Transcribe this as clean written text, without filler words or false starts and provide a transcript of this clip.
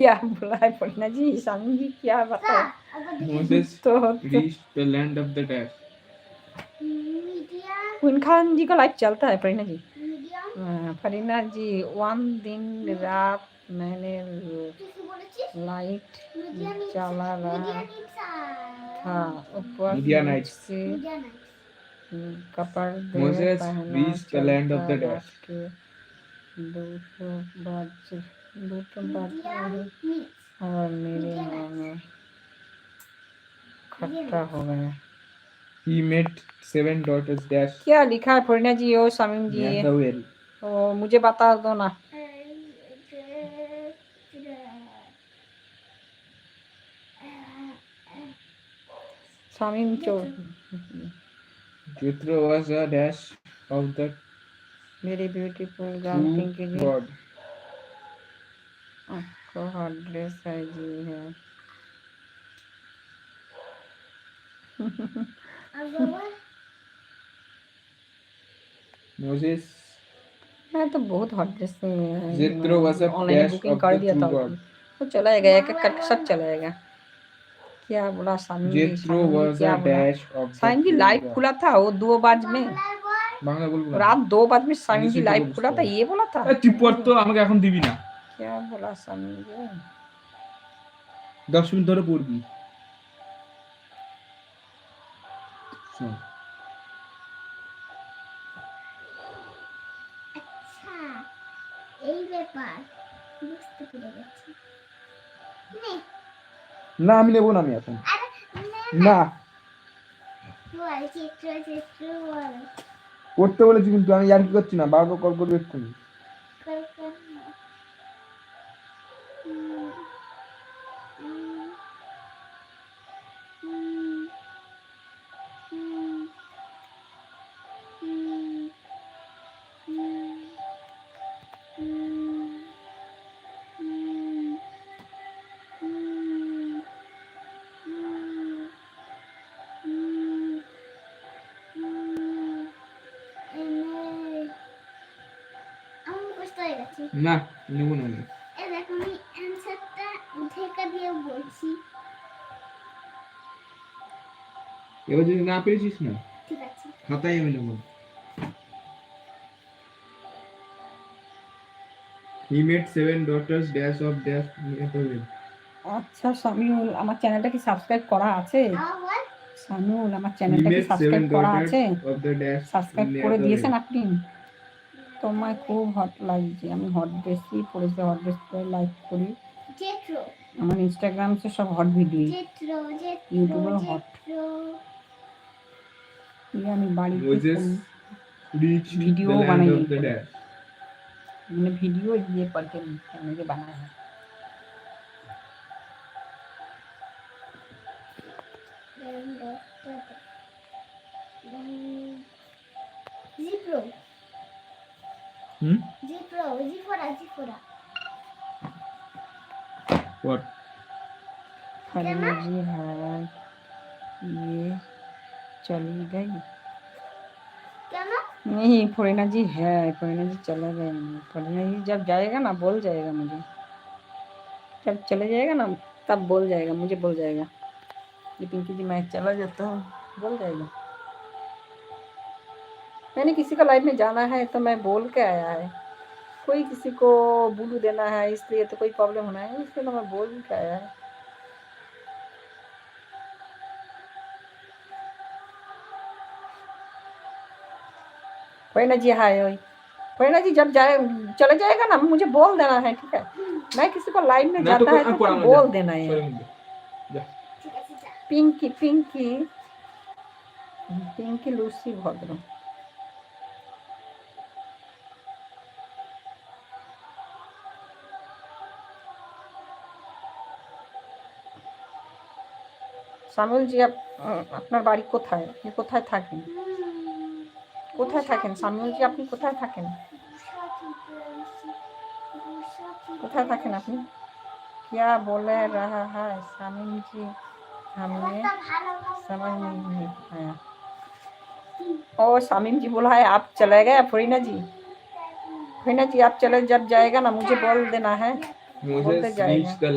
क्या बोला है पढ़ना जी? स्वामी जी क्या बताए? Moses तो reached the land of the dash. उन खान जी का लाइफ चलता है फरीना जी। फरीना जी, वन दिन रात मैंने लाइट चला रहा था, ऊपर Media नीचे nights. से कपड़े Moses पहना reached the land of चलता the dash. रात के 2 बज रहे और मेरे मुंह खट्टा हो गया। He met 7 daughters dash क्या लिखा है फरीना जी? ओ शामीम जी, near the well. ओ मुझे बता दो ना। Shamim Jethro was a dash of the मेरी ब्यूटीफुल गर्ल true पिंकी जी, God. आपको हॉट ड्रेस है जी है। Moses मैं तो बहुत hot dress Jethro was a online dash booking of कर the दिया true था God. वो चला जाएगा, एक एक करके सब चला जाएगा। क्या बोला शामीम जी? Jethro शामीम जी was क्या a बोला? dash of the Shamim ji true live God. खुला था वो 2 बज में, বাংলা বলবো না, रात 2 बज में शामीम जी ইংলিশে लाइव বলবো खुला था, ये बोला था। চুপ কর তো, আমাকে এখন দিবি না, क्या बोला शामीम जी? 10 মিনিট ধরে পড়বি। শোন, আচ্ছা এই ব্যাপার বুঝতে পেরে গেছি। না আমি নেবো না, আমি এখন আরে না বল চিত্র চিত্র বল করতে বলেছি, কিন্তু আমি আর কি করছি না, বারবার কল করবে এক্ষুনি। কর কর না। হুম, হুম, হুম, হুম, হুম, হুম, হুম, হুম, হুম, হুম, হুম, হুম, এনে আমার মুখস্থ হয়ে গেছে। না নেবো না আমি। এ দেখো আমি অ্যান্সারটা ঢেকা দিয়ে বলছি। এবার যদি না পেরেছিস না, ঠিক আছে খাতায় আমি নেবো। He made 7 daughters dash of dash near the well. আচ্ছা শামিউল, আমার চ্যানেলটা কি সাবস্ক্রাইব করা আছে? আবার বল শামিউল, আমার He চ্যানেলটা কি made 7 সাবস্ক্রাইব করা daughters আছে? of the dash subscribe near করে the দিয়েছেন well. আপনি? তোমায় খুব হট লাগছে। আমি হট ড্রেসই পরেছি, হট ড্রেস পরে লাইভ করি। জেট্র আমার ইনস্টাগ্রাম সে সব হট ভিডিও, জেট্র জেট্র ইউটিউবে হট। জেট্র আমি বাড়িতে Moses reached the video land বানাই, of the dash. मैंने वीडियो ये पढ़ के मुझे बनाया है। জিপ্রো জিপ্রো জিফোরা জিফোরা What? फरीना जी हाँ, ये चली गई। কেন नहीं फरीना जी है, फरीना जी चला गए। फरीना जी जब जाएगा ना बोल जाएगा मुझे, जब चले जाएगा ना तब बोल जाएगा, मुझे बोल जाएगा कि पिंकी जी मैं चला जाता हूँ, बोल जाएगा। मैंने किसी का लाइफ में जाना है तो मैं बोल के आया है, कोई किसी को बुलू देना है इसलिए तो कोई प्रॉब्लम होना है, इसलिए तो मैं बोल के आया है। फरीना जी हाय, फरीना जी जब जाए चले जाएगा ना मुझे बोल देना है, ठीक है? मैं किसी को लाइव में जाता है तो बोल देना है। पिंकी पिंकी पिंकी लूसी भद्र। শামিউল জি আপনার বাড়ি কোথায়? আপনি কোথায় থাকেন? কোথায় থাকেন শামিউল জি? আপনি কোথায় থাকেন? কোথায় থাকেন আপনি? क्या बोले रहा है शामिल जी, हमें समझ नहीं आया। ओ शामिम जी बोला है आप चले गए फरीना जी? फरीना जी आप चले जब जाएगा ना मुझे बोल देना है। Moses बोलते जाएगा reached the